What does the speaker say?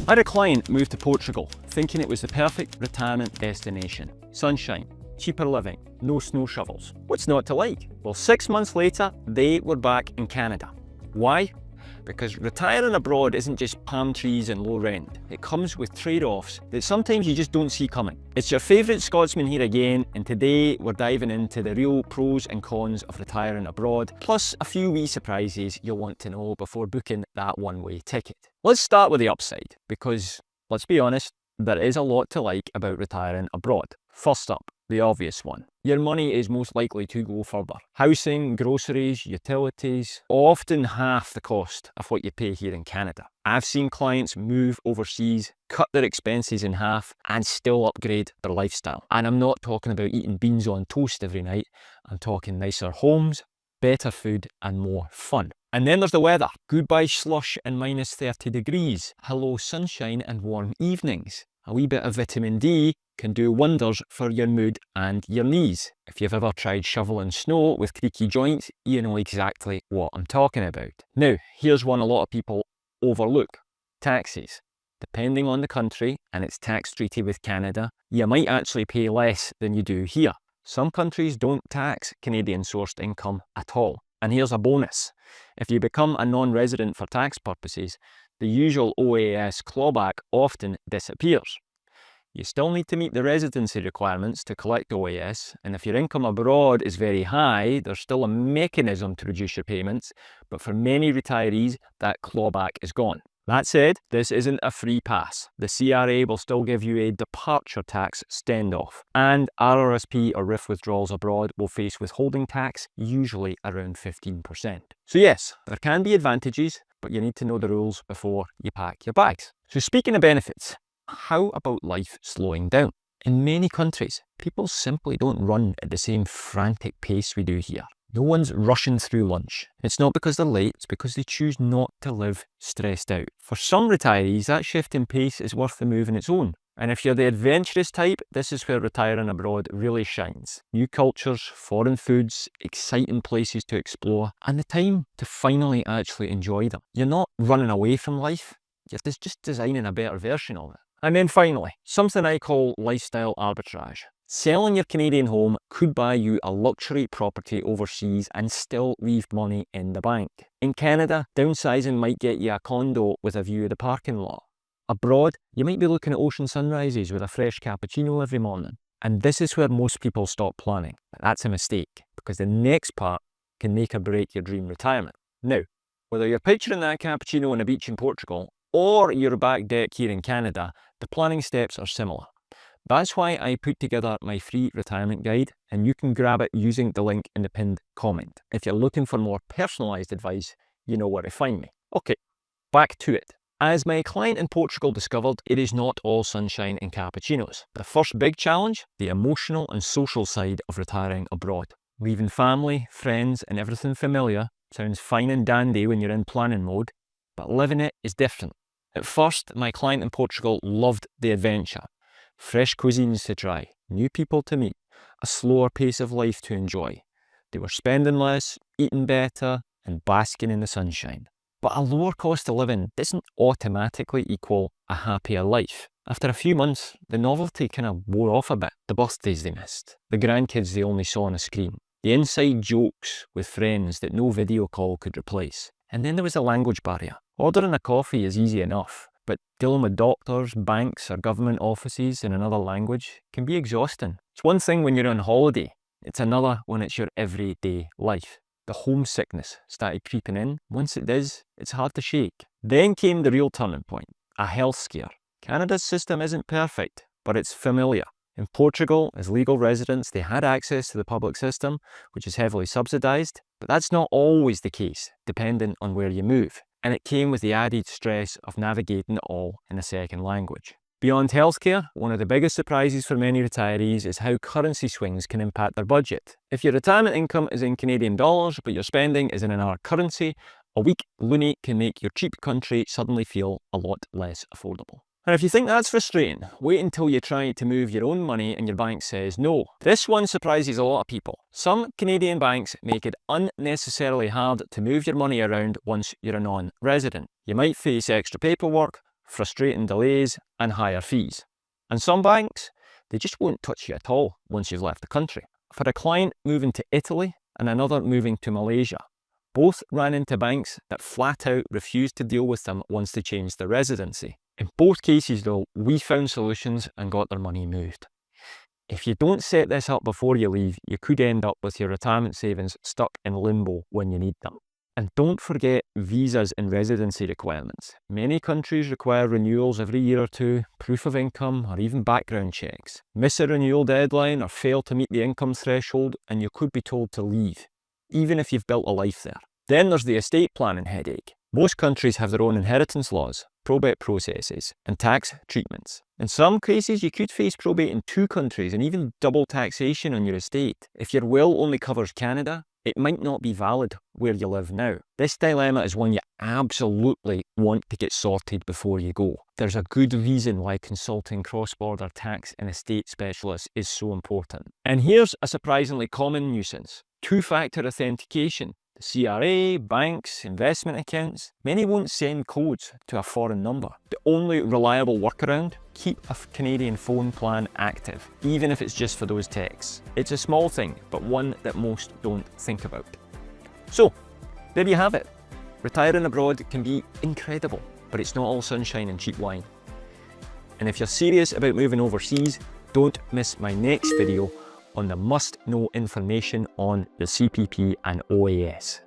I had a client move to Portugal, thinking it was the perfect retirement destination. Sunshine, cheaper living, no snow shovels. What's not to like? Well, 6 months later, they were back in Canada. Why? Because retiring abroad isn't just palm trees and low rent. It comes with trade-offs that sometimes you just don't see coming. It's your favourite Scotsman here again, and today we're diving into the real pros and cons of retiring abroad, plus a few wee surprises you'll want to know before booking that one-way ticket. Let's start with the upside, because let's be honest, there is a lot to like about retiring abroad. First up, the obvious one. Your money is most likely to go further. Housing, groceries, utilities, often half the cost of what you pay here in Canada. I've seen clients move overseas, cut their expenses in half, and still upgrade their lifestyle. And I'm not talking about eating beans on toast every night. I'm talking nicer homes, better food, and more fun. And then there's the weather. Goodbye slush and minus 30 degrees. Hello sunshine and warm evenings. A wee bit of vitamin D can do wonders for your mood and your knees. If you've ever tried shoveling snow with creaky joints, you know exactly what I'm talking about. Now, here's one a lot of people overlook. Taxes. Depending on the country and its tax treaty with Canada, you might actually pay less than you do here. Some countries don't tax Canadian-sourced income at all. And here's a bonus. If you become a non-resident for tax purposes, the usual OAS clawback often disappears. You still need to meet the residency requirements to collect OAS, and if your income abroad is very high, there's still a mechanism to reduce your payments, but for many retirees, that clawback is gone. That said, this isn't a free pass. The CRA will still give you a departure tax standoff, and RRSP or RIF withdrawals abroad will face withholding tax, usually around 15%. So yes, there can be advantages, but you need to know the rules before you pack your bags. So speaking of benefits, how about life slowing down? In many countries, people simply don't run at the same frantic pace we do here. No one's rushing through lunch. It's not because they're late, it's because they choose not to live stressed out. For some retirees, that shift in pace is worth the move on its own. And if you're the adventurous type, this is where retiring abroad really shines. New cultures, foreign foods, exciting places to explore, and the time to finally actually enjoy them. You're not running away from life, you're just designing a better version of it. And then finally, something I call lifestyle arbitrage. Selling your Canadian home could buy you a luxury property overseas and still leave money in the bank. In Canada, downsizing might get you a condo with a view of the parking lot. Abroad, you might be looking at ocean sunrises with a fresh cappuccino every morning. And this is where most people stop planning. But that's a mistake, because the next part can make or break your dream retirement. Now, whether you're picturing that cappuccino on a beach in Portugal or your back deck here in Canada, the planning steps are similar. That's why I put together my free retirement guide, and you can grab it using the link in the pinned comment. If you're looking for more personalised advice, you know where to find me. Okay, back to it. As my client in Portugal discovered, it is not all sunshine and cappuccinos. The first big challenge, the emotional and social side of retiring abroad. Leaving family, friends and everything familiar sounds fine and dandy when you're in planning mode, but living it is different. At first, my client in Portugal loved the adventure. Fresh cuisines to try, new people to meet, a slower pace of life to enjoy. They were spending less, eating better, and basking in the sunshine. But a lower cost of living doesn't automatically equal a happier life. After a few months, the novelty kind of wore off a bit. The birthdays they missed, the grandkids they only saw on a screen, the inside jokes with friends that no video call could replace. And then there was a language barrier. Ordering a coffee is easy enough, but dealing with doctors, banks or government offices in another language can be exhausting. It's one thing when you're on holiday, it's another when it's your everyday life. The homesickness started creeping in. Once it does, it's hard to shake. Then came the real turning point, a health scare. Canada's system isn't perfect, but it's familiar. In Portugal, as legal residents, they had access to the public system, which is heavily subsidised, but that's not always the case, depending on where you move. And it came with the added stress of navigating it all in a second language. Beyond healthcare, one of the biggest surprises for many retirees is how currency swings can impact their budget. If your retirement income is in Canadian dollars, but your spending is in another currency, a weak loonie can make your cheap country suddenly feel a lot less affordable. And if you think that's frustrating, wait until you try to move your own money and your bank says no. This one surprises a lot of people. Some Canadian banks make it unnecessarily hard to move your money around once you're a non-resident. You might face extra paperwork, frustrating delays and higher fees. And some banks, they just won't touch you at all once you've left the country. For a client moving to Italy and another moving to Malaysia, both ran into banks that flat out refused to deal with them once they changed their residency. In both cases though, we found solutions and got their money moved. If you don't set this up before you leave, you could end up with your retirement savings stuck in limbo when you need them. And don't forget visas and residency requirements. Many countries require renewals every year or two, proof of income, or even background checks. Miss a renewal deadline or fail to meet the income threshold and you could be told to leave, even if you've built a life there. Then there's the estate planning headache. Most countries have their own inheritance laws, probate processes, and tax treatments. In some cases, you could face probate in 2 countries and even double taxation on your estate. If your will only covers Canada, it might not be valid where you live now. This dilemma is one you absolutely want to get sorted before you go. There's a good reason why consulting cross-border tax and estate specialists is so important. And here's a surprisingly common nuisance: 2-factor authentication. The CRA, banks, investment accounts, many won't send codes to a foreign number. The only reliable workaround: keep a Canadian phone plan active, even if it's just for those texts. It's a small thing, but one that most don't think about. So, there you have it. Retiring abroad can be incredible, but it's not all sunshine and cheap wine. And if you're serious about moving overseas, don't miss my next video on the must-know information on the CPP and OAS.